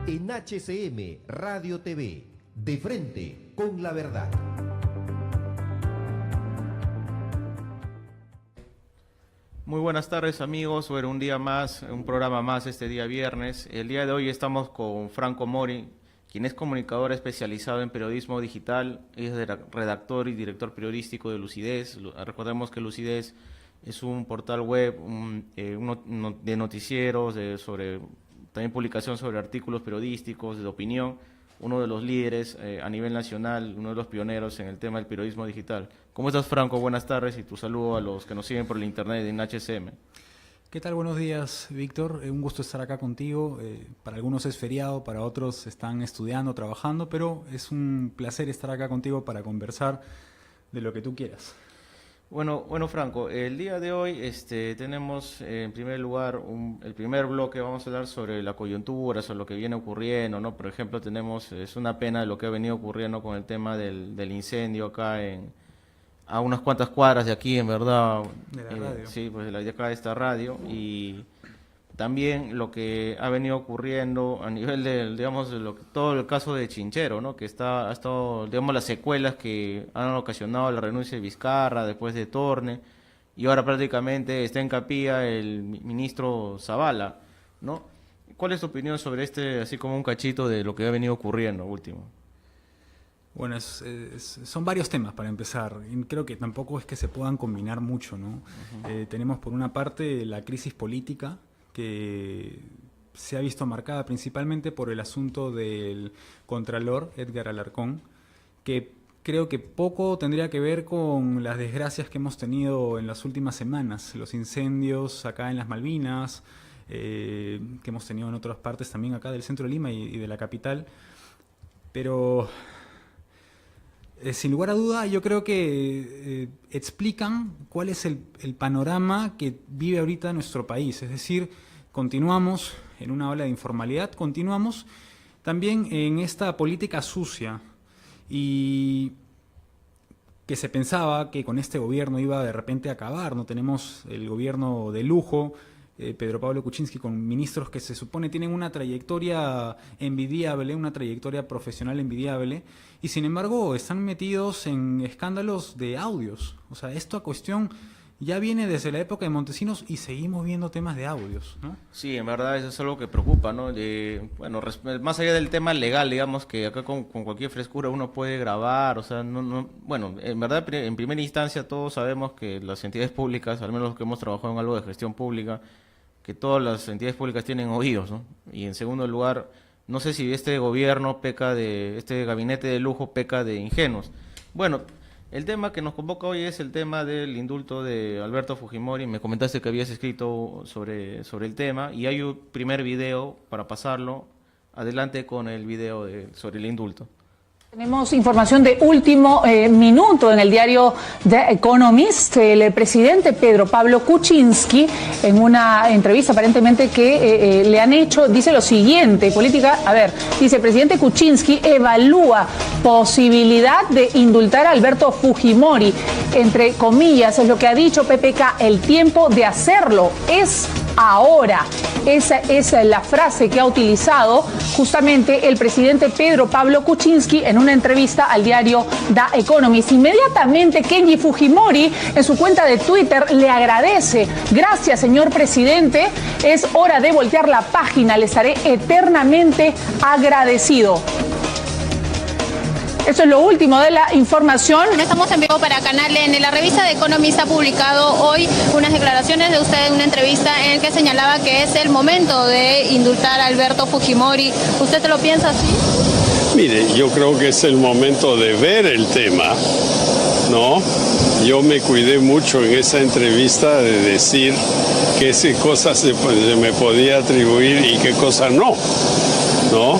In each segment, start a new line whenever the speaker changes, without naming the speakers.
en HCM Radio TV, de frente con la verdad.
Muy buenas tardes, amigos. Bueno, un día más, un programa más este día viernes. El día de hoy estamos con Franco Mori, quien es comunicador especializado en periodismo digital, es redactor y director periodístico de Lucidez. Recordemos que Lucidez es un portal web de noticieros, también publicación sobre artículos periodísticos, de opinión, uno de los líderes a nivel nacional, uno de los pioneros en el tema del periodismo digital. ¿Cómo estás, Franco? Buenas tardes y tu saludo a los que nos siguen por el internet en HCM.
¿Qué tal? Buenos días, Víctor. Un gusto estar acá contigo. Para algunos es feriado, para otros están estudiando, trabajando, pero es un placer estar acá contigo para conversar de lo que tú quieras.
Bueno, Franco, el día de hoy tenemos en primer lugar el primer bloque. Vamos a hablar sobre la coyuntura, sobre lo que viene ocurriendo, ¿no? Por ejemplo, es una pena lo que ha venido ocurriendo con el tema del incendio acá a unas cuantas cuadras de aquí, en verdad.
De la radio.
Sí, pues de acá de esta radio. Y también lo que ha venido ocurriendo a nivel todo el caso de Chinchero, ¿no? Que ha estado, digamos, las secuelas que han ocasionado la renuncia de Vizcarra después de Torne, y ahora prácticamente está en capilla el ministro Zavala, ¿no? ¿Cuál es tu opinión sobre así como un cachito de lo que ha venido ocurriendo último?
Bueno, son varios temas para empezar. Y creo que tampoco es que se puedan combinar mucho, ¿no? Uh-huh. Tenemos por una parte la crisis política, que se ha visto marcada principalmente por el asunto del contralor Edgar Alarcón, que creo que poco tendría que ver con las desgracias que hemos tenido en las últimas semanas, los incendios acá en las Malvinas, que hemos tenido en otras partes también acá del centro de Lima y de la capital, pero sin lugar a duda yo creo que explican cuál es el panorama que vive ahorita nuestro país. Es decir, continuamos en una ola de informalidad, continuamos también en esta política sucia, y que se pensaba que con este gobierno iba de repente a acabar. No tenemos el gobierno de lujo, Pedro Pablo Kuczynski, con ministros que se supone tienen una trayectoria envidiable, una trayectoria profesional envidiable, y sin embargo están metidos en escándalos de audios. O sea, esta cuestión ya viene desde la época de Montesinos y seguimos viendo temas de audios, ¿no?
Sí, en verdad eso es algo que preocupa, ¿no? Más allá del tema legal, digamos que acá con cualquier frescura uno puede grabar, o sea, bueno, en verdad en primera instancia todos sabemos que las entidades públicas, al menos los que hemos trabajado en algo de gestión pública, que todas las entidades públicas tienen oídos, ¿no? Y en segundo lugar, no sé si este gabinete de lujo peca de ingenuos. Bueno, el tema que nos convoca hoy es el tema del indulto de Alberto Fujimori. Me comentaste que habías escrito sobre el tema, y hay un primer video para pasarlo. Adelante con el video sobre el indulto.
Tenemos información de último minuto en el diario The Economist. El presidente Pedro Pablo Kuczynski, en una entrevista aparentemente que le han hecho, dice lo siguiente, dice: el presidente Kuczynski evalúa posibilidad de indultar a Alberto Fujimori. Entre comillas, es lo que ha dicho PPK, el tiempo de hacerlo es ahora. Esa es la frase que ha utilizado justamente el presidente Pedro Pablo Kuczynski en una entrevista al diario The Economist. Inmediatamente Kenji Fujimori en su cuenta de Twitter le agradece: gracias, señor presidente, es hora de voltear la página, le estaré eternamente agradecido. Eso es lo último de la información.
Bueno, estamos en vivo para Canal N. La revista The Economist ha publicado hoy unas declaraciones de usted en una entrevista en la que señalaba que es el momento de indultar a Alberto Fujimori. ¿Usted se lo piensa así?
Mire, yo creo que es el momento de ver el tema, ¿no? Yo me cuidé mucho en esa entrevista de decir qué cosas se me podía atribuir y qué cosas no, ¿no?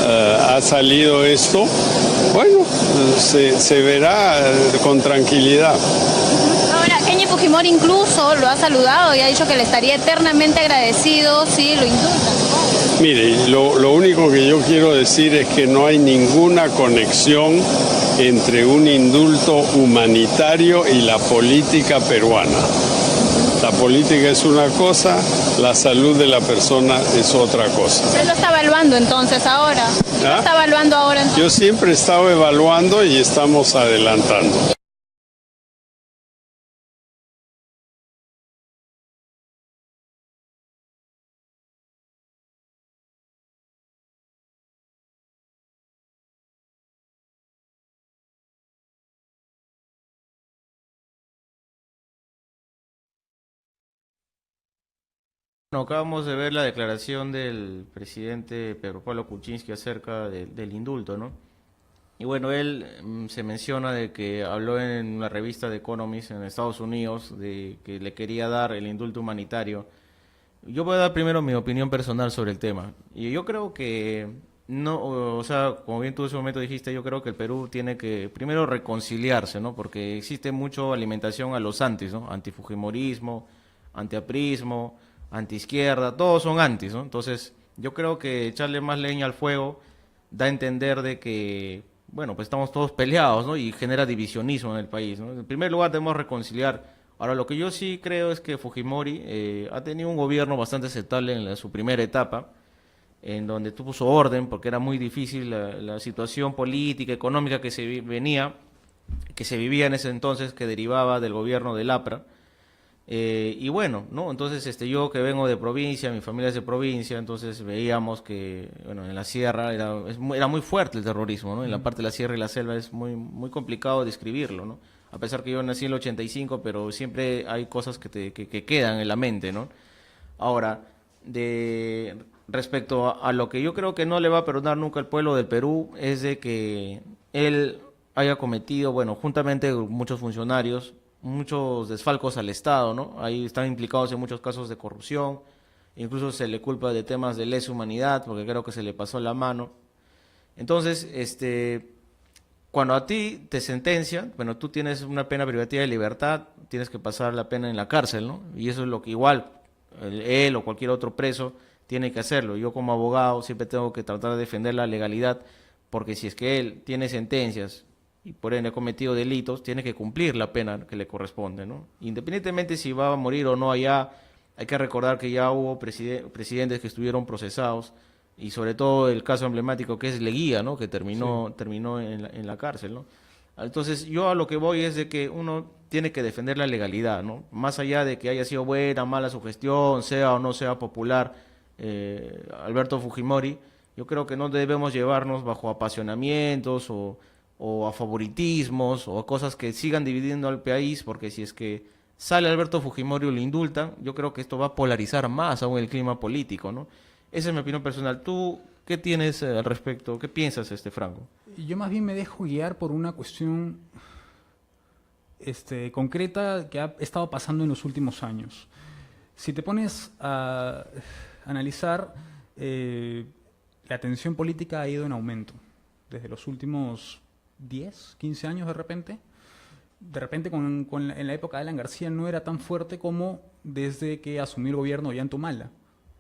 Ha salido esto, bueno, se verá con tranquilidad.
Ahora, Kenji Fujimori incluso lo ha saludado y ha dicho que le estaría eternamente agradecido si lo indultan.
Mire, lo único que yo quiero decir es que no hay ninguna conexión entre un indulto humanitario y la política peruana. La política es una cosa, la salud de la persona es otra cosa.
¿Usted lo está evaluando entonces ahora? ¿Lo está evaluando ahora entonces?
Yo siempre he estado evaluando y estamos adelantando.
Bueno, acabamos de ver la declaración del presidente Pedro Pablo Kuczynski acerca del indulto, ¿no? Y bueno, él se menciona de que habló en una revista de Economist en Estados Unidos de que le quería dar el indulto humanitario. Yo voy a dar primero mi opinión personal sobre el tema. Y yo creo que no, o sea, como bien tú en ese momento dijiste, yo creo que el Perú tiene que primero reconciliarse, ¿no? Porque existe mucho alimentación a los antis, ¿no? Antifujimorismo, antiaprismo, antiizquierda, todos son antis, ¿no? Entonces, yo creo que echarle más leña al fuego da a entender de que, bueno, pues estamos todos peleados, ¿no? Y genera divisionismo en el país, ¿no? En primer lugar, debemos reconciliar. Ahora, lo que yo sí creo es que Fujimori ha tenido un gobierno bastante aceptable en su primera etapa, en donde puso orden, porque era muy difícil la situación política, económica que que se vivía en ese entonces, que derivaba del gobierno del APRA. Y bueno, ¿no? Entonces yo que vengo de provincia, mi familia es de provincia, entonces veíamos que, bueno, en la sierra era muy fuerte el terrorismo, ¿no? En la parte de la sierra y la selva es muy complicado describirlo, ¿no? A pesar que yo nací en el 85, pero siempre hay cosas que quedan en la mente, ¿no? Ahora, respecto a lo que yo creo que no le va a perdonar nunca el pueblo del Perú, es de que él haya cometido, bueno, juntamente con muchos funcionarios, muchos desfalcos al Estado, ¿no? Ahí están implicados en muchos casos de corrupción, incluso se le culpa de temas de lesa humanidad, porque creo que se le pasó la mano. Entonces, cuando a ti te sentencian, bueno, tú tienes una pena privativa de libertad, tienes que pasar la pena en la cárcel, ¿no? Y eso es lo que igual él o cualquier otro preso tiene que hacerlo. Yo como abogado siempre tengo que tratar de defender la legalidad, porque si es que él tiene sentencias y por ende ha cometido delitos, tiene que cumplir la pena que le corresponde, ¿no? Independientemente si va a morir o no allá, hay que recordar que ya hubo presidentes que estuvieron procesados, y sobre todo el caso emblemático que es Leguía, ¿no? Que terminó en la cárcel, ¿no? Entonces yo a lo que voy es de que uno tiene que defender la legalidad, ¿no? Más allá de que haya sido buena, mala su gestión, sea o no sea popular Alberto Fujimori, yo creo que no debemos llevarnos bajo apasionamientos o a favoritismos o a cosas que sigan dividiendo al país, porque si es que sale Alberto Fujimori o lo indultan, yo creo que esto va a polarizar más aún el clima político, ¿no? Esa es mi opinión personal. ¿Tú qué tienes al respecto? ¿Qué piensas, Franco?
Yo más bien me dejo guiar por una cuestión concreta que ha estado pasando en los últimos años. Si te pones a analizar, la tensión política ha ido en aumento desde los últimos 10, 15 años de repente. De repente en la época de Alan García no era tan fuerte como desde que asumió el gobierno Ollanta Humala.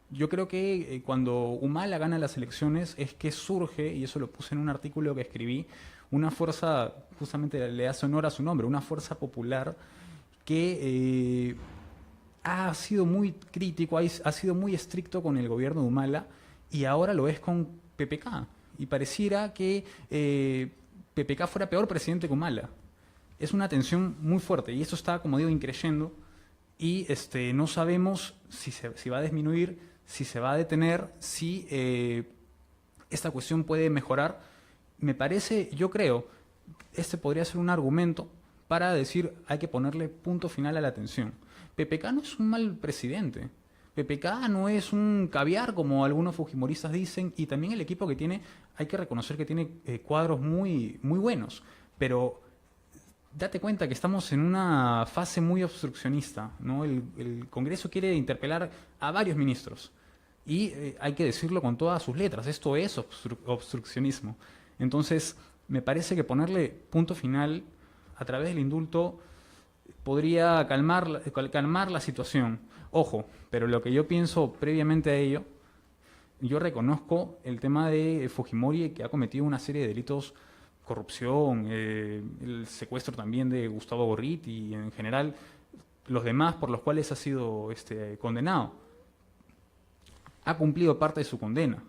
Yo creo que cuando Humala gana las elecciones es que surge, y eso lo puse en un artículo que escribí, una fuerza, justamente le hace honor a su nombre, una fuerza popular que ha sido muy crítico, ha sido muy estricto con el gobierno de Humala, y ahora lo es con PPK. Y pareciera que PPK fuera peor presidente que Humala. Es una tensión muy fuerte, y esto está, como digo, increyendo, y no sabemos si va a disminuir, si se va a detener, si esta cuestión puede mejorar. Me parece, yo creo, podría ser un argumento para decir hay que ponerle punto final a la tensión. PPK no es un mal presidente. PPK no es un caviar, como algunos fujimoristas dicen, y también el equipo que tiene, hay que reconocer que tiene cuadros muy, muy buenos, pero date cuenta que estamos en una fase muy obstruccionista, ¿no? El Congreso quiere interpelar a varios ministros y hay que decirlo con todas sus letras, esto es obstruccionismo. Entonces, me parece que ponerle punto final a través del indulto podría calmar la situación. Ojo, pero lo que yo pienso previamente a ello, yo reconozco el tema de Fujimori, que ha cometido una serie de delitos, corrupción, el secuestro también de Gustavo Gorriti, y en general los demás por los cuales ha sido condenado. Ha cumplido parte de su condena.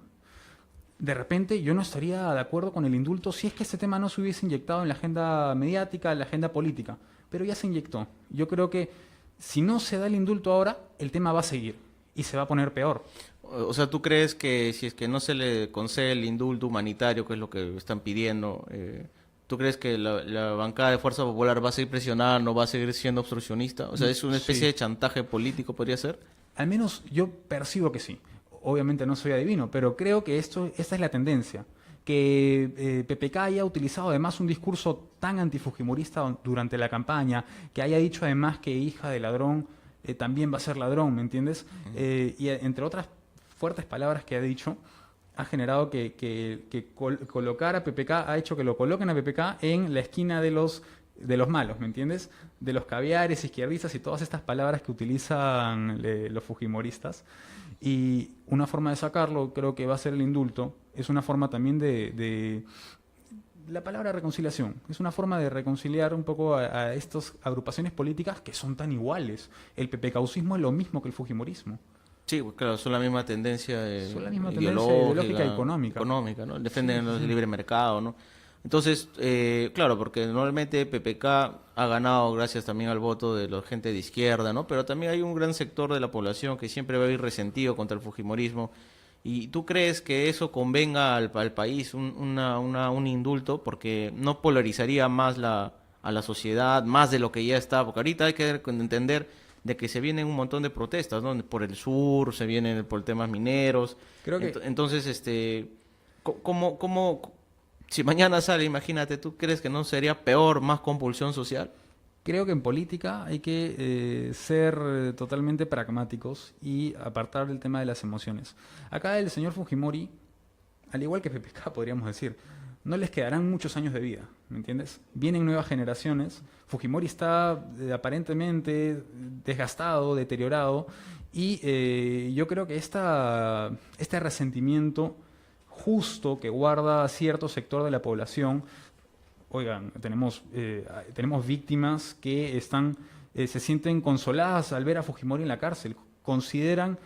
De repente yo no estaría de acuerdo con el indulto si es que este tema no se hubiese inyectado en la agenda mediática, en la agenda política, pero ya se inyectó. Yo creo que si no se da el indulto ahora, el tema va a seguir y se va a poner peor.
O sea, ¿tú crees que si es que no se le concede el indulto humanitario, que es lo que están pidiendo, ¿tú crees que la bancada de Fuerza Popular va a seguir presionando, va a seguir siendo obstruccionista? O sea, ¿es una especie
Sí.
de chantaje político, podría ser?
Al menos yo percibo que sí. Obviamente no soy adivino, pero creo que esta es la tendencia. Que PPK haya utilizado además un discurso tan antifujimorista durante la campaña, que haya dicho además que hija de ladrón también va a ser ladrón, ¿me entiendes? Y entre otras fuertes palabras que ha dicho, ha generado que colocar a PPK, ha hecho que lo coloquen a PPK en la esquina de los malos, ¿me entiendes? De los caviares, izquierdistas y todas estas palabras que utilizan los fujimoristas. Y una forma de sacarlo, creo que va a ser el indulto, es una forma también de la palabra reconciliación, es una forma de reconciliar un poco a estas agrupaciones políticas que son tan iguales. El PPKismo es lo mismo que el fujimorismo.
Sí, pues claro, son la misma tendencia,
Son la misma tendencia ideológica y económica.
¿no? Defienden
Sí, sí,
el
sí.
libre mercado, ¿no? Entonces, claro, porque normalmente PPK ha ganado gracias también al voto de la gente de izquierda, ¿no? Pero también hay un gran sector de la población que siempre va a ir resentido contra el fujimorismo. ¿Y tú crees que eso convenga al país, un indulto? Porque no polarizaría más a la sociedad, más de lo que ya está. Porque ahorita hay que entender de que se vienen un montón de protestas, ¿no? Por el sur, se vienen por temas mineros.
Creo que
Entonces, ¿cómo si mañana sale, imagínate, ¿tú crees que no sería peor, más compulsión social?
Creo que en política hay que ser totalmente pragmáticos y apartar el tema de las emociones. Acá el señor Fujimori, al igual que PPK, podríamos decir, no les quedarán muchos años de vida, ¿me entiendes? Vienen nuevas generaciones, Fujimori está aparentemente desgastado, deteriorado, y yo creo que este resentimiento justo que guarda cierto sector de la población. Oigan, tenemos víctimas que se sienten consoladas al ver a Fujimori en la cárcel, consideran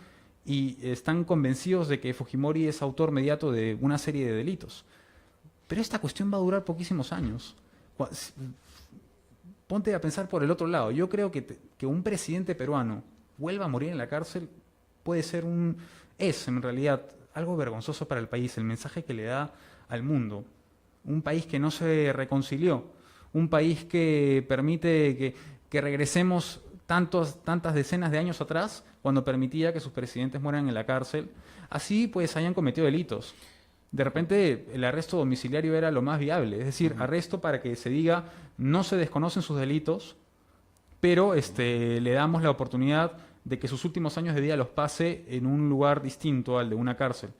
y están convencidos de que Fujimori es autor mediato de una serie de delitos. Pero esta cuestión va a durar poquísimos años. Ponte a pensar por el otro lado. Yo creo que un presidente peruano vuelva a morir en la cárcel puede ser es en realidad algo vergonzoso para el país, el mensaje que le da al mundo. Un país que no se reconcilió, un país que permite que regresemos tantas decenas de años atrás, cuando permitía que sus presidentes mueran en la cárcel, así pues hayan cometido delitos. De repente el arresto domiciliario era lo más viable, es decir, arresto para que se diga no se desconocen sus delitos, pero le damos la oportunidad de que sus últimos años de vida los pase en un lugar distinto al de una cárcel.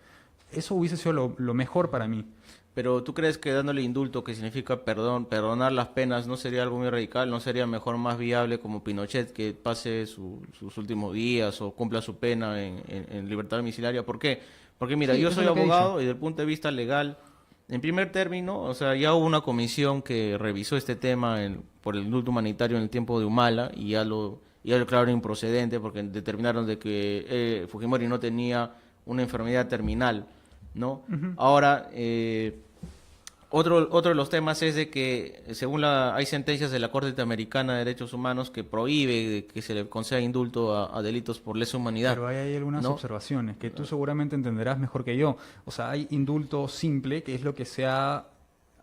Eso hubiese sido lo mejor para mí.
Pero ¿tú crees que dándole indulto, que significa perdonar las penas, no sería algo muy radical? ¿No sería mejor, más viable como Pinochet, que pase sus últimos días o cumpla su pena en libertad domiciliaria? ¿Por qué? Porque mira,
Sí,
yo
eso
soy
es lo que he
abogado
dicho.
y desde el punto de vista legal, en primer término, o sea, ya hubo una comisión que revisó este tema por el indulto humanitario en el tiempo de Humala y ya lo declararon improcedente porque determinaron de que Fujimori no tenía una enfermedad terminal, ¿no? Ahora, otro de los temas es de que, según hay sentencias de la Corte Interamericana de Derechos Humanos que prohíbe de que se le conceda indulto a delitos por lesa humanidad.
Pero hay algunas
¿no?
observaciones que tú seguramente entenderás mejor que yo. O sea, hay indulto simple, que es lo que se ha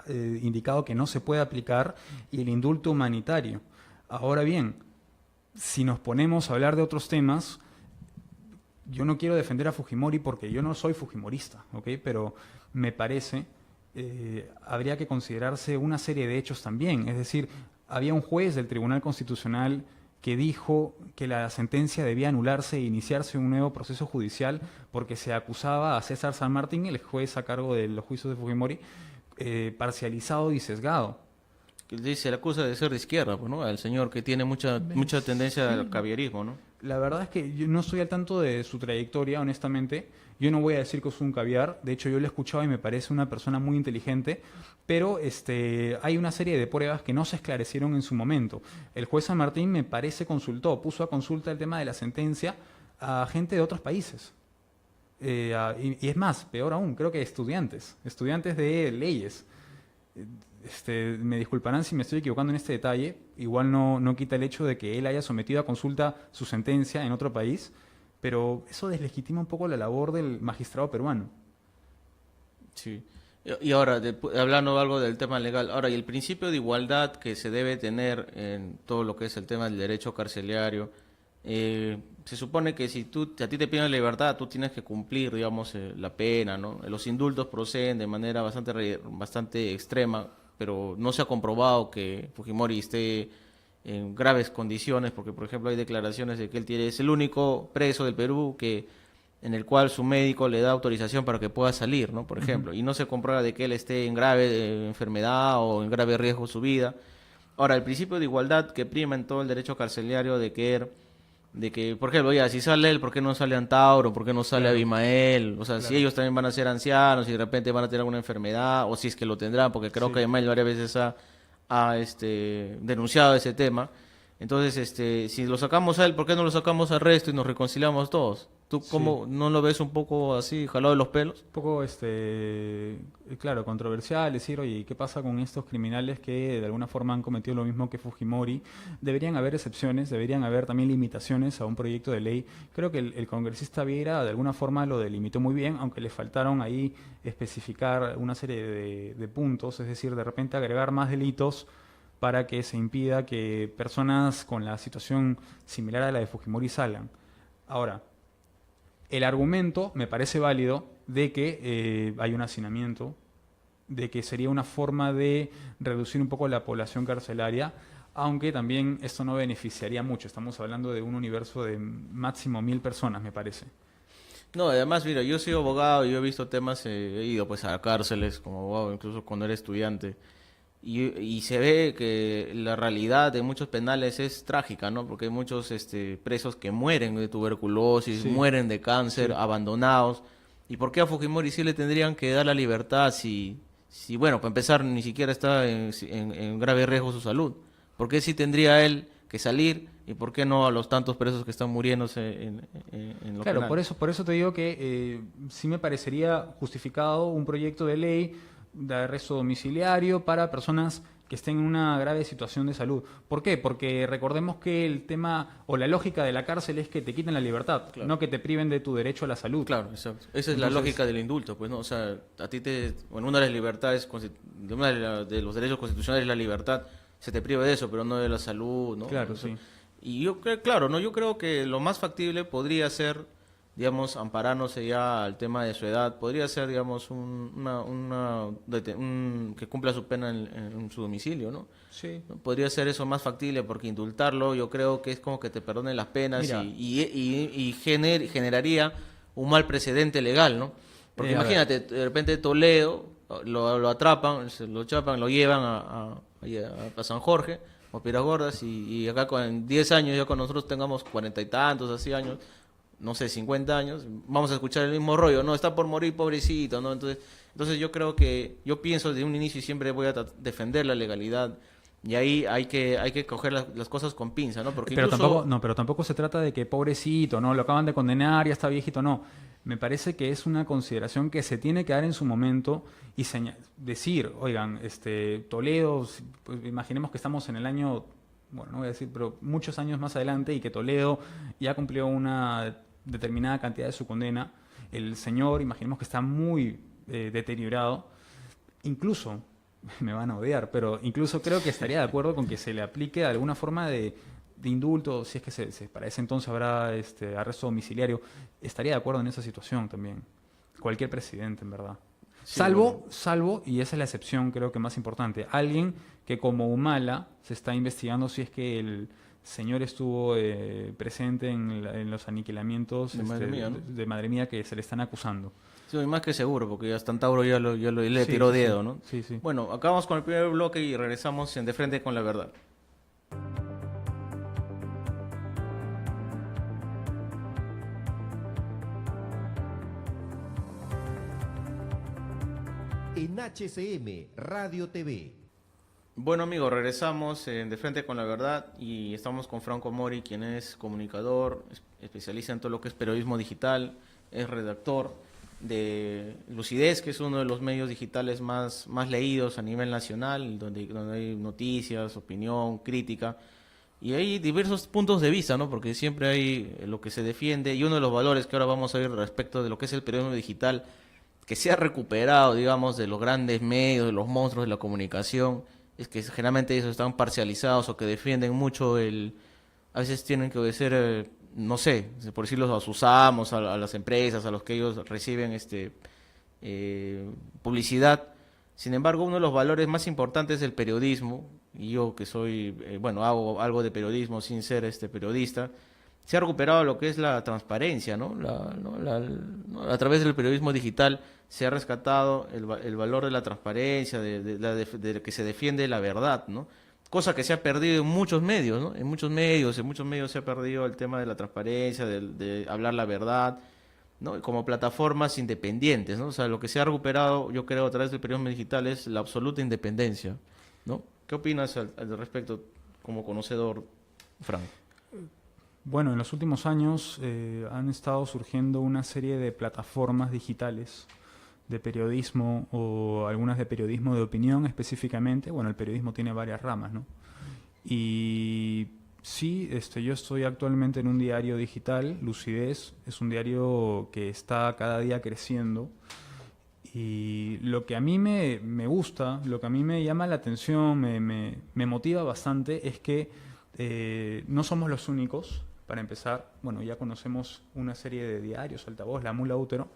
indicado que no se puede aplicar, y el indulto humanitario. Ahora bien, si nos ponemos a hablar de otros temas, yo no quiero defender a Fujimori porque yo no soy fujimorista, ¿ok? Pero me parece habría que considerarse una serie de hechos también. Es decir, había un juez del Tribunal Constitucional que dijo que la sentencia debía anularse e iniciarse un nuevo proceso judicial porque se acusaba a César San Martín, el juez a cargo de los juicios de Fujimori, parcializado y sesgado.
Que se le acusa de ser de izquierda, pues, ¿no? Al señor que tiene mucha tendencia al caviarismo, ¿no?
La verdad es que yo no estoy al tanto de su trayectoria, honestamente. Yo no voy a decir que es un caviar. De hecho, yo lo he escuchado y me parece una persona muy inteligente. Pero hay una serie de pruebas que no se esclarecieron en su momento. El juez San Martín me parece puso a consulta el tema de la sentencia a gente de otros países. Y es más, peor aún, creo que estudiantes de leyes. Me disculparán si me estoy equivocando en este detalle, igual no quita el hecho de que él haya sometido a consulta su sentencia en otro país, pero eso deslegitima un poco la labor del magistrado peruano.
Sí. Y ahora, hablando algo del tema legal, ahora, y el principio de igualdad que se debe tener en todo lo que es el tema del derecho carcelario, se supone que si a ti te piden libertad, tú tienes que cumplir, digamos, la pena, ¿no? Los indultos proceden de manera bastante extrema, pero no se ha comprobado que Fujimori esté en graves condiciones, porque, por ejemplo, hay declaraciones de que es el único preso del Perú en el cual su médico le da autorización para que pueda salir, ¿no? Por ejemplo, y no se comprueba de que él esté en grave enfermedad o en grave riesgo su vida. Ahora, el principio de igualdad que prima en todo el derecho carcelario de que, por ejemplo, ya, si sale él, ¿por qué no sale Antauro? ¿Por qué no sale Abimael? O sea, si ellos también van a ser ancianos y de repente van a tener alguna enfermedad, o si es que lo tendrán, porque creo que Abimael varias veces ha denunciado ese tema. Entonces, si lo sacamos a él, ¿por qué no lo sacamos al resto y nos reconciliamos todos? ¿Tú cómo no lo ves un poco así, jalado de los pelos?
Un poco, claro, controversial decir, oye, ¿qué pasa con estos criminales que de alguna forma han cometido lo mismo que Fujimori? Deberían haber excepciones, deberían haber también limitaciones a un proyecto de ley. Creo que el congresista Vieira de alguna forma lo delimitó muy bien, aunque le faltaron ahí especificar una serie de puntos, es decir, de repente agregar más delitos para que se impida que personas con la situación similar a la de Fujimori salgan. Ahora, el argumento me parece válido de que hay un hacinamiento, de que sería una forma de reducir un poco la población carcelaria, aunque también esto no beneficiaría mucho. Estamos hablando de un universo de máximo 1000 personas, me parece.
No, además, mira, yo soy abogado y yo he visto temas, he ido pues a cárceles como abogado, incluso cuando era estudiante. Y se ve que la realidad de muchos penales es trágica, ¿no? Porque hay muchos presos que mueren de tuberculosis, mueren de cáncer, abandonados. ¿Y por qué a Fujimori sí le tendrían que dar la libertad si bueno, para empezar, ni siquiera está en grave riesgo su salud? ¿Por qué sí tendría él que salir y por qué no a los tantos presos que están muriéndose en los
Claro,
penales?
por eso te digo que sí me parecería justificado un proyecto de ley de arresto domiciliario para personas que estén en una grave situación de salud. ¿Por qué? Porque recordemos que el tema o la lógica de la cárcel es que te quiten la libertad, no que te priven de tu derecho a la salud.
Claro, exacto. Esa es la lógica del indulto, pues, ¿no? O sea, a ti una de las libertades, de los derechos constitucionales es la libertad, se te priva de eso, pero no de la salud, ¿no?
Claro,
Eso.
sí.
Y yo creo, claro, ¿no? Yo creo que lo más factible podría ser, digamos, amparándose ya al tema de su edad, podría ser, digamos, que cumpla su pena en su domicilio, ¿no?
Sí.
¿No? Podría ser eso más factible, porque indultarlo yo creo que es como que te perdonen las penas.
Mira.
y generaría un mal precedente legal, ¿no? Porque
A ver.
imagínate, de repente Toledo lo atrapan, se lo chapan, lo llevan a San Jorge o Piedras Gordas y acá con 10 años, ya cuando nosotros tengamos 40 y tantos, así años, no sé, 50 años, vamos a escuchar el mismo rollo, no, está por morir, pobrecito, ¿no? Entonces yo pienso desde un inicio y siempre voy a defender la legalidad, y ahí hay que coger las cosas con pinza, ¿no? Porque
Pero
incluso...
pero tampoco se trata de que pobrecito, no, lo acaban de condenar, ya está viejito, no. Me parece que es una consideración que se tiene que dar en su momento y decir, oigan, Toledo, pues imaginemos que estamos en el año, bueno, no voy a decir, pero muchos años más adelante y que Toledo ya cumplió una determinada cantidad de su condena. El señor, imaginemos que está muy deteriorado, incluso, me van a odiar, pero incluso creo que estaría de acuerdo con que se le aplique alguna forma de indulto, si es que para ese entonces habrá arresto domiciliario. Estaría de acuerdo en esa situación también. Cualquier presidente, en verdad.
Sí,
Salvo, y esa es la excepción creo que más importante, alguien que como Humala se está investigando si es que el señor estuvo presente en los aniquilamientos
de Madre Mía, ¿no?
de Madre Mía que se le están acusando.
Sí, más que seguro, porque hasta Antauro le
Sí,
tiró
sí,
dedo,
sí.
¿no?
Sí, sí.
Bueno, acabamos con el primer bloque y regresamos en De Frente con la Verdad.
en HCM Radio TV.
Bueno amigos, regresamos De Frente con la Verdad y estamos con Franco Mori, quien es comunicador, especialista en todo lo que es periodismo digital, es redactor de Lucidez, que es uno de los medios digitales más leídos a nivel nacional, donde hay noticias, opinión, crítica, y hay diversos puntos de vista, ¿no? Porque siempre hay lo que se defiende, y uno de los valores que ahora vamos a ver respecto de lo que es el periodismo digital, que se ha recuperado, digamos, de los grandes medios, de los monstruos de la comunicación, es que generalmente ellos están parcializados o que defienden mucho a veces tienen que obedecer, no sé, por decirlo, a sus amos, a las empresas, a los que ellos reciben publicidad. Sin embargo, uno de los valores más importantes del periodismo, y yo que soy, hago algo de periodismo sin ser periodista, se ha recuperado lo que es la transparencia, ¿no? A través del periodismo digital se ha rescatado el valor de la transparencia, de que se defiende la verdad, ¿no? Cosa que se ha perdido en muchos medios, ¿no? En muchos medios se ha perdido el tema de la transparencia, de hablar la verdad, ¿no? Como plataformas independientes, ¿no? O sea, lo que se ha recuperado, yo creo, a través del periodismo digital es la absoluta independencia, ¿no? ¿Qué opinas al respecto como conocedor, Frank?
Bueno, en los últimos años han estado surgiendo una serie de plataformas digitales de periodismo o algunas de periodismo de opinión específicamente. Bueno, el periodismo tiene varias ramas, ¿no? Y sí, yo estoy actualmente en un diario digital, Lucidez, es un diario que está cada día creciendo. Y lo que a mí me gusta, lo que a mí me llama la atención, me motiva bastante, es que no somos los únicos. Para empezar, bueno, ya conocemos una serie de diarios, Altavoz, La Mula Útero,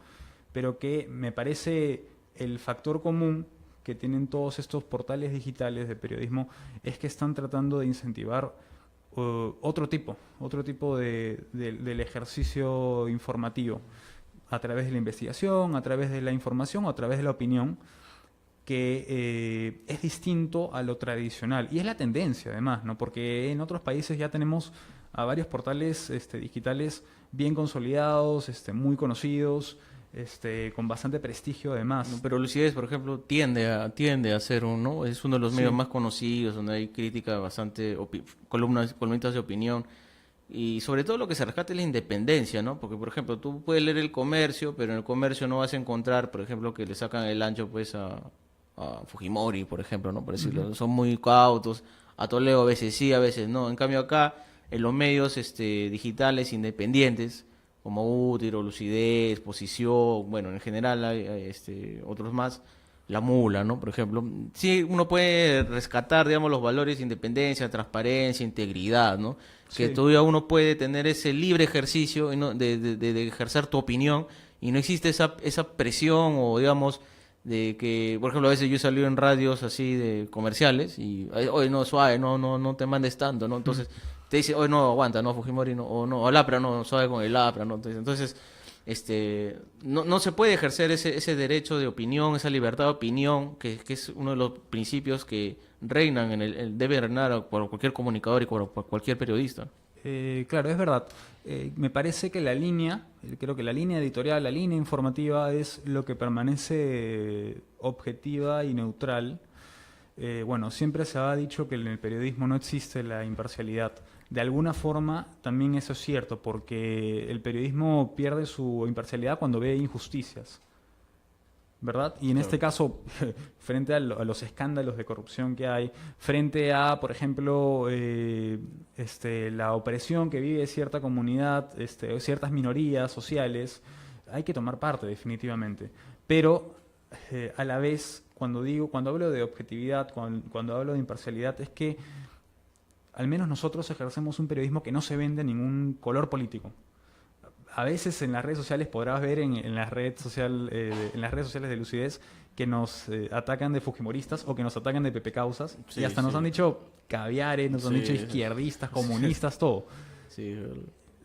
pero que me parece el factor común que tienen todos estos portales digitales de periodismo es que están tratando de incentivar otro tipo del ejercicio informativo a través de la investigación, a través de la información o a través de la opinión, que es distinto a lo tradicional. Y es la tendencia, además, ¿no? Porque en otros países ya tenemos a varios portales digitales bien consolidados, muy conocidos, con bastante prestigio además.
Pero Lucidez, por ejemplo, tiende a ser uno, es uno de los medios más conocidos, donde hay crítica bastante, columnitas de opinión, y sobre todo lo que se rescata es la independencia, ¿no? Porque, por ejemplo, tú puedes leer El Comercio, pero en El Comercio no vas a encontrar, por ejemplo, que le sacan el ancho pues a Fujimori, por ejemplo, ¿no? Por decirlo, son muy cautos, a Toledo a veces sí, a veces no. En cambio acá, en los medios digitales independientes, como Útero, Lucidez, Posición, bueno, en general hay otros más, La Mula, ¿no? Por ejemplo, sí uno puede rescatar, digamos, los valores de independencia, transparencia, integridad, ¿no? Que todavía uno puede tener ese libre ejercicio, ¿no? de ejercer tu opinión, y no existe esa presión o, digamos, de que, por ejemplo, a veces yo he salido en radios así de comerciales y, oye, no, suave, no te mandes tanto, ¿no? Entonces te dice, oye, no, aguanta, no, Fujimori, no, o Lapra, no, suave con el Lapra, ¿no? Entonces no se puede ejercer ese derecho de opinión, esa libertad de opinión, que es uno de los principios que reinan debe reinar por cualquier comunicador y por cualquier periodista.
Claro, es verdad. Me parece que creo que la línea editorial, la línea informativa es lo que permanece objetiva y neutral. Bueno, siempre se ha dicho que en el periodismo no existe la imparcialidad. De alguna forma también eso es cierto, porque el periodismo pierde su imparcialidad cuando ve injusticias, ¿verdad? Y en este caso, frente a los escándalos de corrupción que hay, frente a, por ejemplo, la opresión que vive cierta comunidad, ciertas minorías sociales, hay que tomar parte definitivamente. Pero a la vez, cuando hablo de objetividad, cuando hablo de imparcialidad, es que al menos nosotros ejercemos un periodismo que no se vende ningún color político. A veces en las redes sociales podrás ver en las redes sociales de Lucidez que nos atacan de fujimoristas o que nos atacan de pepecausas, y hasta nos han dicho caviares, nos han dicho izquierdistas, comunistas, todo.
Sí.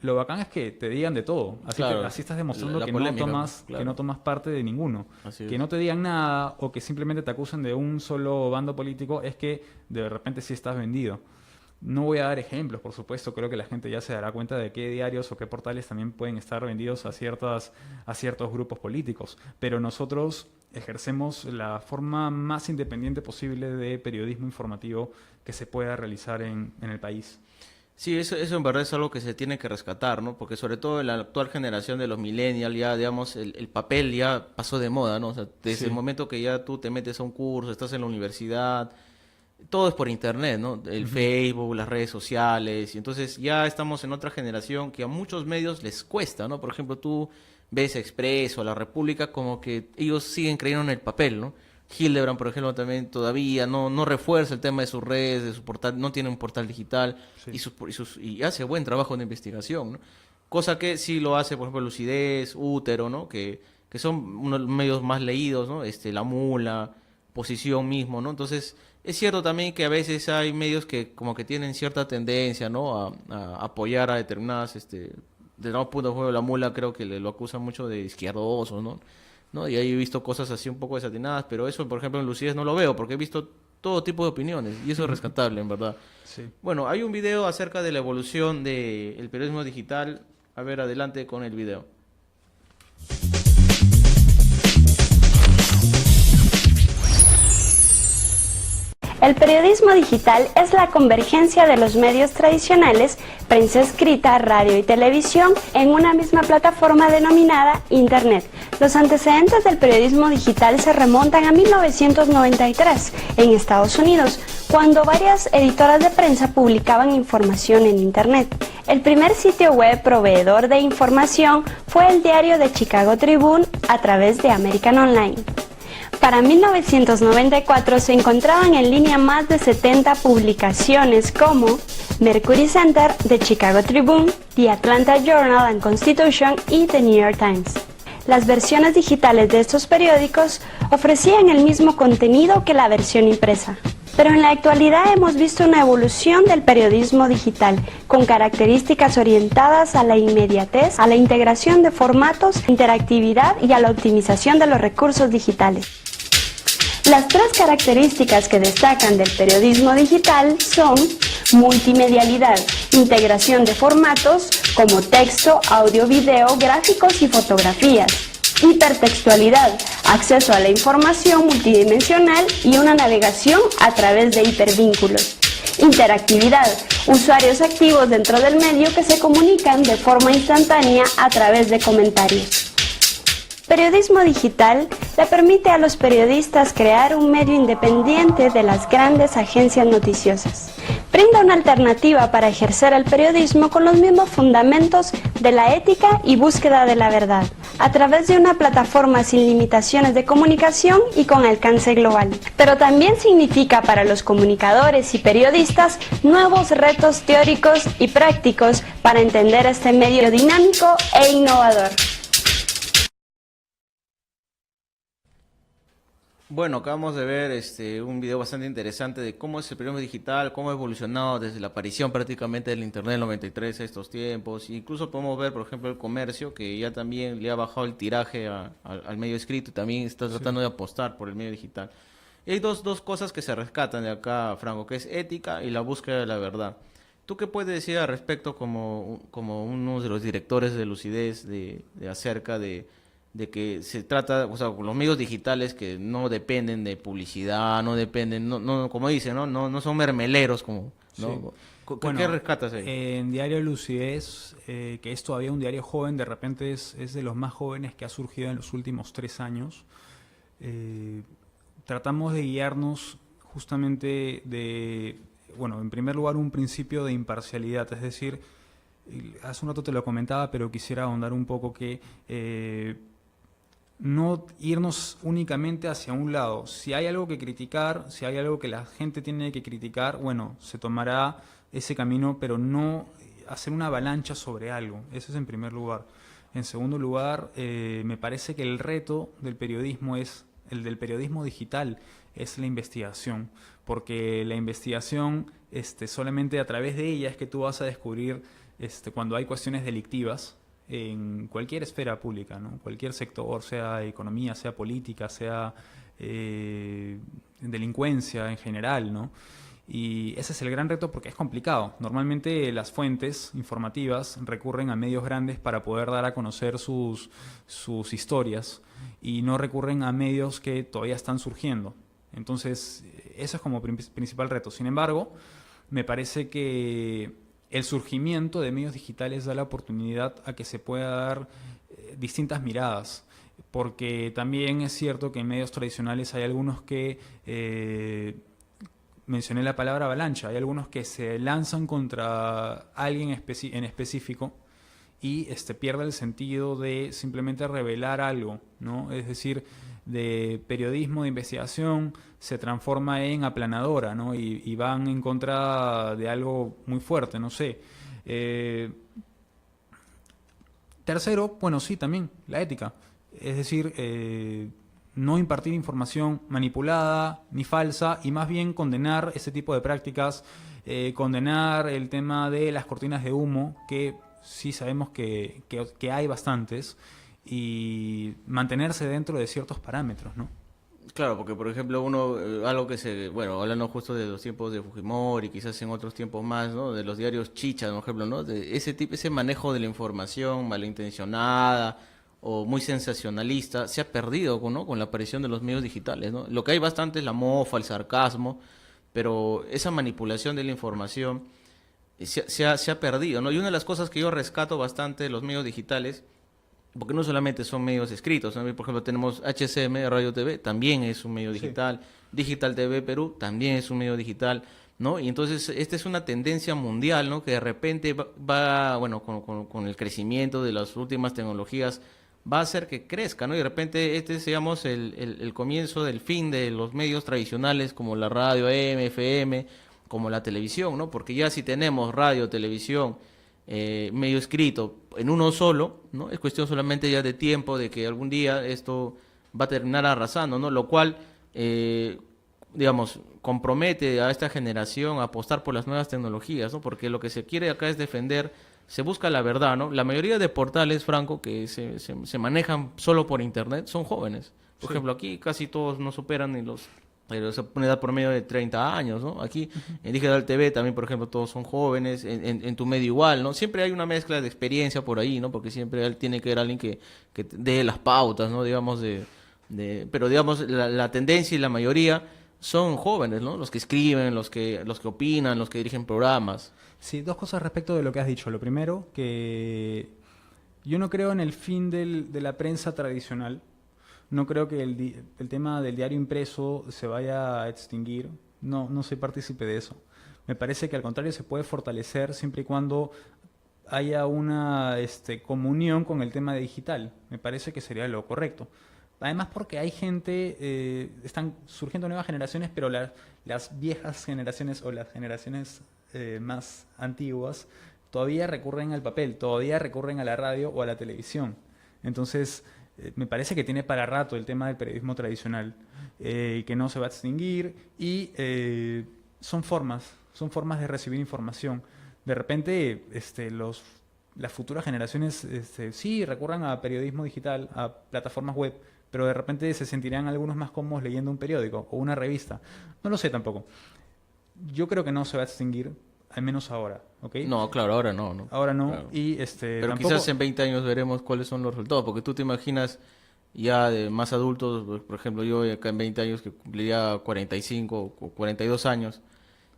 Lo bacán es que te digan de todo, así estás demostrando que no tomas parte de ninguno. Que no te digan nada o que simplemente te acusen de un solo bando político, es que de repente sí estás vendido. No voy a dar ejemplos, por supuesto, creo que la gente ya se dará cuenta de qué diarios o qué portales también pueden estar vendidos a ciertos grupos políticos, pero nosotros ejercemos la forma más independiente posible de periodismo informativo que se pueda realizar en el país.
Sí, eso en verdad es algo que se tiene que rescatar, ¿no? Porque sobre todo en la actual generación de los millennials ya, digamos, el papel ya pasó de moda, ¿no? O sea, desde el momento que ya tú te metes a un curso, estás en la universidad, todo es por internet, ¿no? El Facebook, las redes sociales, y entonces ya estamos en otra generación que a muchos medios les cuesta, ¿no? Por ejemplo, tú ves Expreso, La República, como que ellos siguen creyendo en el papel, ¿no? Hildebrand, por ejemplo, también todavía no refuerza el tema de sus redes, de su portal, no tiene un portal digital y hace buen trabajo de investigación, ¿no? Cosa que sí lo hace, por ejemplo, Lucidez, Útero, ¿no? Que son unos medios más leídos, ¿no? La Mula, Posición mismo, ¿no? Entonces, es cierto también que a veces hay medios que como que tienen cierta tendencia, ¿no? A apoyar a determinadas, de nuevo punto de juego, La Mula creo que lo acusan mucho de izquierdosos, ¿no? Y ahí he visto cosas así un poco desatinadas, pero eso, por ejemplo, en Lucidez no lo veo, porque he visto todo tipo de opiniones, y eso es rescatable, en verdad.
Sí.
Bueno, hay un video acerca de la evolución del periodismo digital. A ver, adelante con el video.
El periodismo digital es la convergencia de los medios tradicionales, prensa escrita, radio y televisión, en una misma plataforma denominada Internet. Los antecedentes del periodismo digital se remontan a 1993 en Estados Unidos, cuando varias editoras de prensa publicaban información en Internet. El primer sitio web proveedor de información fue el diario The Chicago Tribune a través de American Online. Para 1994 se encontraban en línea más de 70 publicaciones como Mercury Center, The Chicago Tribune, The Atlanta Journal and Constitution y The New York Times. Las versiones digitales de estos periódicos ofrecían el mismo contenido que la versión impresa. Pero en la actualidad hemos visto una evolución del periodismo digital, con características orientadas a la inmediatez, a la integración de formatos, interactividad y a la optimización de los recursos digitales. Las tres características que destacan del periodismo digital son multimedialidad, integración de formatos como texto, audio, video, gráficos y fotografías, hipertextualidad, acceso a la información multidimensional y una navegación a través de hipervínculos. Interactividad, usuarios activos dentro del medio que se comunican de forma instantánea a través de comentarios. Periodismo digital le permite a los periodistas crear un medio independiente de las grandes agencias noticiosas. Brinda una alternativa para ejercer el periodismo con los mismos fundamentos de la ética y búsqueda de la verdad, a través de una plataforma sin limitaciones de comunicación y con alcance global. Pero también significa para los comunicadores y periodistas nuevos retos teóricos y prácticos para entender este medio dinámico e innovador.
Bueno, acabamos de ver un video bastante interesante de cómo es el periodismo digital, cómo ha evolucionado desde la aparición prácticamente del Internet en el 93 a estos tiempos. Incluso podemos ver, por ejemplo, el comercio, que ya también le ha bajado el tiraje al medio escrito y también está tratando de apostar por el medio digital. Y hay dos cosas que se rescatan de acá, Franco, que es ética y la búsqueda de la verdad. ¿Tú qué puedes decir al respecto como uno de los directores de Lucidez acerca de que se trata, o sea, los medios digitales que no dependen de publicidad, no dependen, no como dicen, no son mermeleros, como, ¿no?
Sí.
¿Qué rescatas ahí?
En Diario Lucidez, que es todavía un diario joven, de repente es de los más jóvenes que ha surgido en los últimos 3 años, tratamos de guiarnos justamente en primer lugar, un principio de imparcialidad, es decir, hace un rato te lo comentaba, pero quisiera ahondar un poco que no irnos únicamente hacia un lado. Si hay algo que criticar, si hay algo que la gente tiene que criticar, bueno, se tomará ese camino, pero no hacer una avalancha sobre algo. Eso es en primer lugar. En segundo lugar, me parece que el reto del periodismo el del periodismo digital, es la investigación, porque la investigación solamente a través de ella es que tú vas a descubrir cuando hay cuestiones delictivas en cualquier esfera pública, ¿no? Cualquier sector, sea economía, sea política, sea delincuencia en general, ¿no? Y ese es el gran reto porque es complicado. Normalmente las fuentes informativas recurren a medios grandes para poder dar a conocer sus historias y no recurren a medios que todavía están surgiendo. Entonces, eso es como principal reto. Sin embargo, me parece que el surgimiento de medios digitales da la oportunidad a que se pueda dar distintas miradas, porque también es cierto que en medios tradicionales hay algunos que, mencioné la palabra avalancha, hay algunos que se lanzan contra alguien en específico y pierde el sentido de simplemente revelar algo, ¿no? Es decir, de periodismo de investigación se transforma en aplanadora, ¿no? Y van en contra de algo muy fuerte, no sé. Tercero, bueno, sí, también la ética. Es decir, no impartir información manipulada ni falsa y más bien condenar ese tipo de prácticas, condenar el tema de las cortinas de humo, que sí sabemos que hay bastantes, y mantenerse dentro de ciertos parámetros, ¿no?
Claro, porque por ejemplo algo que bueno, hablando justo de los tiempos de Fujimori, quizás en otros tiempos más, ¿no? De los diarios chicha, por ejemplo, ¿no? De ese manejo de la información malintencionada o muy sensacionalista se ha perdido, ¿no? Con la aparición de los medios digitales, ¿no? Lo que hay bastante es la mofa, el sarcasmo, pero esa manipulación de la información se ha perdido, ¿no? Y una de las cosas que yo rescato bastante de los medios digitales, porque no solamente son medios escritos, ¿no? Por ejemplo, tenemos HCM Radio TV, también es un medio digital, Digital TV Perú también es un medio digital, ¿no? Y entonces esta es una tendencia mundial, ¿no? Que de repente bueno, con el crecimiento de las últimas tecnologías va a hacer que crezca, ¿no? Y de repente digamos, el comienzo del fin de los medios tradicionales como la radio AM, FM, como la televisión, ¿no? Porque ya si tenemos radio, televisión, medio escrito en uno solo, ¿no? Es cuestión solamente ya de tiempo, de que algún día esto va a terminar arrasando, ¿no? Lo cual, digamos, compromete a esta generación a apostar por las nuevas tecnologías, ¿no? Porque lo que se quiere acá es defender, se busca la verdad, ¿no? La mayoría de portales, Franco, que se manejan solo por internet, son jóvenes. Por ejemplo, aquí casi todos no superan ni pero se pone edad por medio de 30 años, ¿no? Aquí en Digital TV también, por ejemplo, todos son jóvenes, en tu medio igual, ¿no? Siempre hay una mezcla de experiencia por ahí, ¿no? Porque siempre tiene que haber alguien que dé las pautas, ¿no? Digamos, pero digamos, la tendencia y la mayoría son jóvenes, ¿no? Los que escriben, los que opinan, los que dirigen programas.
Sí, dos cosas respecto de lo que has dicho. Lo primero, que yo no creo en el fin de la prensa tradicional. No creo que el tema del diario impreso se vaya a extinguir. No soy partícipe de eso. Me parece que al contrario se puede fortalecer siempre y cuando haya una comunión con el tema digital. Me parece que sería lo correcto. Además porque hay gente, están surgiendo nuevas generaciones, pero las viejas generaciones o las generaciones más antiguas todavía recurren al papel, todavía recurren a la radio o a la televisión. Entonces, me parece que tiene para rato el tema del periodismo tradicional, que no se va a extinguir, y son formas de recibir información. De repente, las futuras generaciones sí recurran a periodismo digital, a plataformas web, pero de repente se sentirán algunos más cómodos leyendo un periódico o una revista. No lo sé tampoco. Yo creo que no se va a extinguir, al menos ahora, ¿ok?
No, claro, ahora no.
Ahora no,
claro.
Y
pero
tampoco...
quizás en 20 años veremos cuáles son los resultados, porque tú te imaginas ya de más adultos, por ejemplo, yo acá en 20 años que cumpliría 45 o 42 años,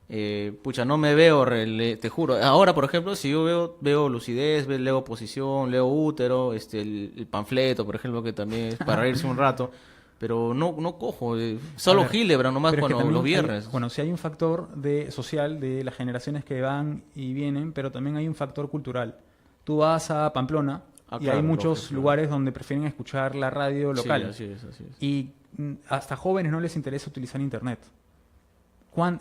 no me veo, te juro. Ahora, por ejemplo, si yo veo Lucidez, leo Oposición, leo Útero, el panfleto, por ejemplo, que también es para reírse un rato, pero no cojo, solo Hildebrand nomás cuando los viernes.
Bueno, sí hay un factor social de las generaciones que van y vienen, pero también hay un factor cultural. Tú vas a Pamplona y hay muchos lugares donde prefieren escuchar la radio local.
Sí, así es.
Y hasta jóvenes no les interesa utilizar internet.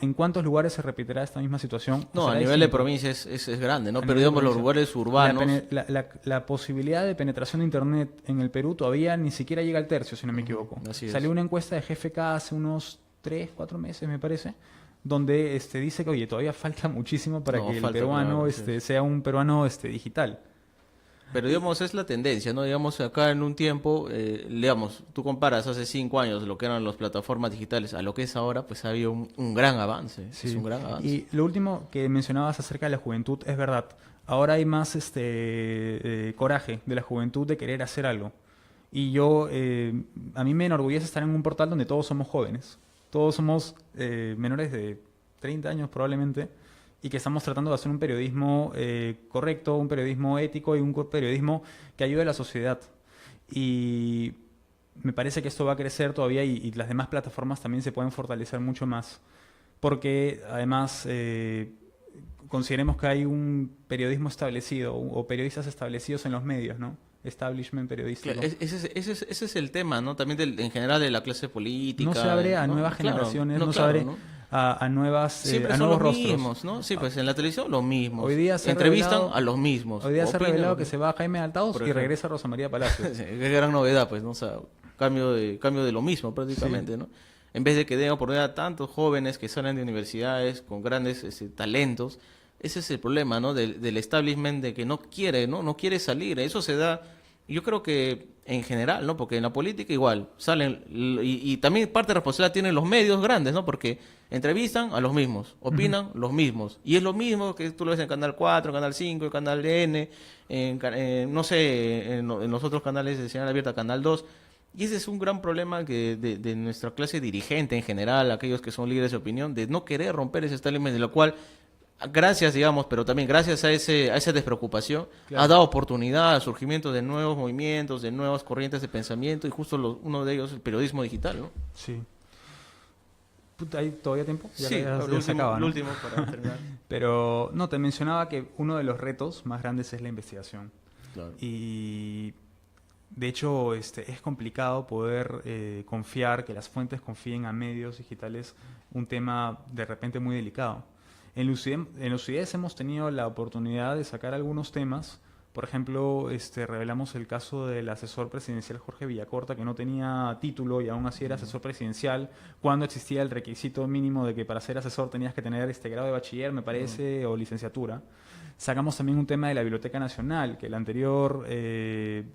¿En cuántos lugares se repetirá esta misma situación?
No, a nivel de provincia es grande, ¿no? Pero digamos los lugares urbanos...
La posibilidad de penetración de internet en el Perú todavía ni siquiera llega al tercio, si no me equivoco. Salió una encuesta de GFK hace unos 3-4 meses, me parece, donde dice que, oye, todavía falta muchísimo para que el peruano sea un peruano digital.
Pero digamos, es la tendencia, ¿no? Digamos, acá en un tiempo, digamos, tú comparas hace 5 años lo que eran las plataformas digitales a lo que es ahora, pues ha habido un gran avance.
Sí.
Es un gran avance.
Y lo último que mencionabas acerca de la juventud es verdad. Ahora hay más coraje de la juventud de querer hacer algo. Y a mí me enorgullece estar en un portal donde todos somos jóvenes. Todos somos menores de 30 años probablemente, y que estamos tratando de hacer un periodismo correcto, un periodismo ético y un periodismo que ayude a la sociedad. Y me parece que esto va a crecer todavía y las demás plataformas también se pueden fortalecer mucho más, porque además consideremos que hay un periodismo establecido o periodistas establecidos en los medios, ¿no? Establishment periodístico.
Claro, ese es el tema, ¿no? También en general de la clase política.
No se abre a
¿no?
nuevas generaciones,
Claro,
no se
claro,
abre
¿no?
a nuevos
Siempre son
nuevos
los
rostros.
mismos, ¿no? Sí, pues en la televisión los mismos.
Hoy día se ha
entrevistan
revelado-
a los mismos.
Hoy día se ha
Opinan
revelado
lo
que se va Jaime Altaos
Por
y
ejemplo.
regresa Rosa María Palacios.
Sí, qué gran novedad, pues, ¿no? O sea, cambio de lo mismo prácticamente, ¿no? En vez de que den oportunidad a tantos jóvenes que salen de universidades con grandes talentos, ese es el problema, ¿no? Del establishment, de que no quiere, ¿no? No quiere salir. Eso se da, yo creo que en general, ¿no? Porque en la política igual salen, y también parte de la responsabilidad tienen los medios grandes, ¿no? Porque entrevistan a los mismos, opinan los mismos. Y es lo mismo que tú lo ves en Canal 4, en Canal 5, en Canal N, no sé, en los otros canales de señal abierta, Canal 2. Y ese es un gran problema de nuestra clase dirigente en general, aquellos que son líderes de opinión, de no querer romper ese establishment, de lo cual, gracias, digamos, pero también gracias a esa despreocupación,
Claro.
ha dado oportunidad al surgimiento de nuevos movimientos, de nuevas corrientes de pensamiento, y justo uno de ellos el periodismo digital, ¿no?
Sí. Puta, ¿hay todavía tiempo? Ya
Sí,
ya
lo
se acaba, ¿no?
último para terminar.
Pero no, te mencionaba que uno de los retos más grandes es la investigación.
Claro.
Y de hecho es complicado poder confiar, que las fuentes confíen a medios digitales, un tema de repente muy delicado. En Lucidez hemos tenido la oportunidad de sacar algunos temas. Por ejemplo, revelamos el caso del asesor presidencial Jorge Villacorta, que no tenía título y aún así era asesor presidencial, cuando existía el requisito mínimo de que para ser asesor tenías que tener grado de bachiller, me parece, o licenciatura. Sacamos también un tema de la Biblioteca Nacional, que el anterior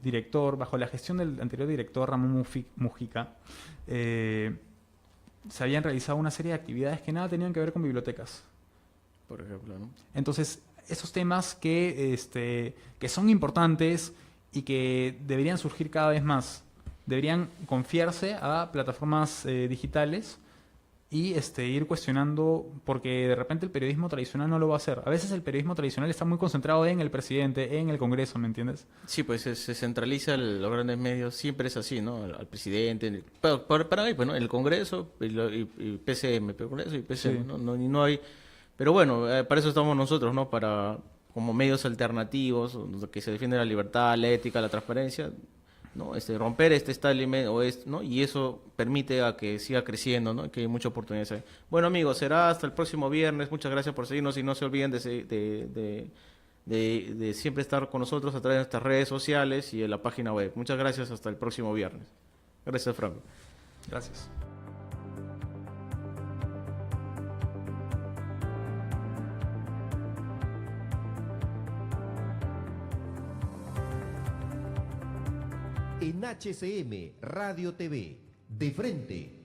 director, bajo la gestión del anterior director Ramón Mujica, se habían realizado una serie de actividades que nada tenían que ver con bibliotecas.
Por ejemplo, ¿no?
Entonces, esos temas que son importantes y que deberían surgir cada vez más, deberían confiarse a plataformas digitales y ir cuestionando, porque de repente el periodismo tradicional no lo va a hacer. A veces el periodismo tradicional está muy concentrado en el presidente, en el Congreso, ¿me entiendes?
Sí, pues se centraliza los grandes medios, siempre es así, ¿no? Al presidente, para mí, pues, ¿no? El Congreso y PCM, pero Congreso y PCM,
Sí.
¿no? No hay. Pero bueno, para eso estamos nosotros, ¿no? Para, como medios alternativos, que se defiende la libertad, la ética, la transparencia, ¿no? Romper este establishment, ¿no? Y eso permite a que siga creciendo, ¿no? Que hay mucha oportunidad ahí. Bueno, amigos, será hasta el próximo viernes. Muchas gracias por seguirnos y no se olviden de siempre estar con nosotros a través de nuestras redes sociales y de la página web. Muchas gracias, hasta el próximo viernes. Gracias, Franco.
Gracias.
En HCM Radio TV, de frente